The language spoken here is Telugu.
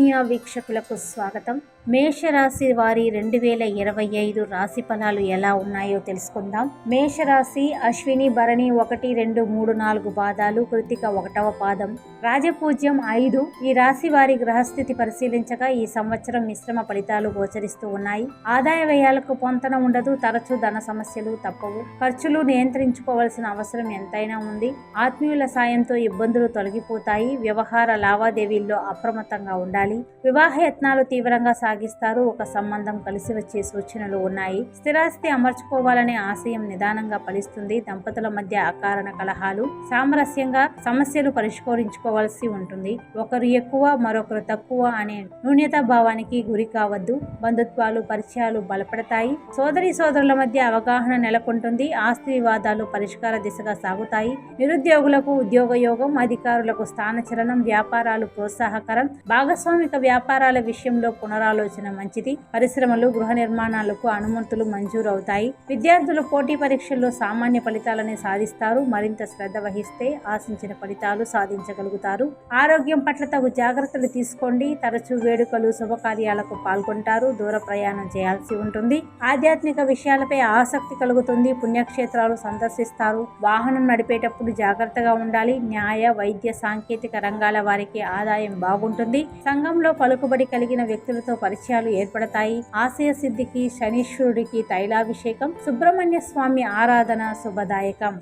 ఆత్మీయ వీక్షకులకు స్వాగతం. మేషరాశి వారి 2025 రాశి ఫలాలు ఎలా ఉన్నాయో తెలుసుకుందాం. మేషరాశి అశ్విని, భరణి 1, 2, 3, 4 పాదాలు, కృతిక 1వ పాదం, రాజపూజ్యం 5. ఈ రాశి వారి గ్రహస్థితి పరిశీలించగా ఈ సంవత్సరం మిశ్రమ ఫలితాలు గోచరిస్తూ ఉన్నాయి. ఆదాయ వ్యయాలకు పొంతన ఉండదు. తరచూ ధన సమస్యలు తప్పవు. ఖర్చులు నియంత్రించుకోవాల్సిన అవసరం ఎంతైనా ఉంది. ఆత్మీయుల సాయంతో ఇబ్బందులు తొలగిపోతాయి. వ్యవహార లావాదేవీల్లో అప్రమత్తంగా ఉండాలి. వివాహ యత్నాలు తీవ్రంగా సాగిస్తారు. ఒక సంబంధం కలిసి వచ్చే సూచనలు ఉన్నాయి. స్థిరాస్తి అమర్చుకోవాలనే ఆశయం నిదానంగా ఫలిస్తుంది. దంపతుల మధ్య అకారణ కలహాలు సామరస్యంగా సమస్యలు పరిష్కరించుకోవాల్సి ఉంటుంది. ఒకరు ఎక్కువ మరొకరు తక్కువ అనే న్యూనతా భావానికి గురి కావద్దు. బంధుత్వాలు పరిచయాలు బలపడతాయి. సోదరుల మధ్య అవగాహన నెలకొంటుంది. ఆస్తి వివాదాలు పరిష్కార దిశగా సాగుతాయి. నిరుద్యోగులకు ఉద్యోగ యోగం, అధికారులకు స్థానచలనం, వ్యాపారాలు ప్రోత్సాహకరం. భాగస్వామిక వ్యాపారాల విషయంలో పునరాలోచన మంచిది. పరిశ్రమలు, గృహ నిర్మాణాలకు అనుమతులు మంజూరు అవుతాయి. విద్యార్థులు పోటీ పరీక్షల్లో సామాన్య ఫలితాలని సాధిస్తారు. మరింత శ్రద్ధ వహిస్తే ఆశించిన ఫలితాలు సాధించగలుగుతారు. ఆరోగ్యం పట్ల తగు జాగ్రత్తలు తీసుకోండి. తరచూ వేడుకలు, శుభకార్యాలకు పాల్గొంటారు. దూర ప్రయాణం చేయాల్సి ఉంటుంది. ఆధ్యాత్మిక విషయాలపై ఆసక్తి కలుగుతుంది. పుణ్యక్షేత్రాలు సందర్శిస్తారు. వాహనం నడిపేటప్పుడు జాగ్రత్తగా ఉండాలి. న్యాయ, వైద్య, సాంకేతిక రంగాల వారికి ఆదాయం బాగుంటుంది. సంఘంలో పలుకుబడి కలిగిన వ్యక్తులతో పరిచయాలు ఏర్పడతాయి. ఆశయ సిద్ధికి శనీశ్వరుడికి తైలాభిషేకం, సుబ్రహ్మణ్య స్వామి ఆరాధన శుభదాయకం.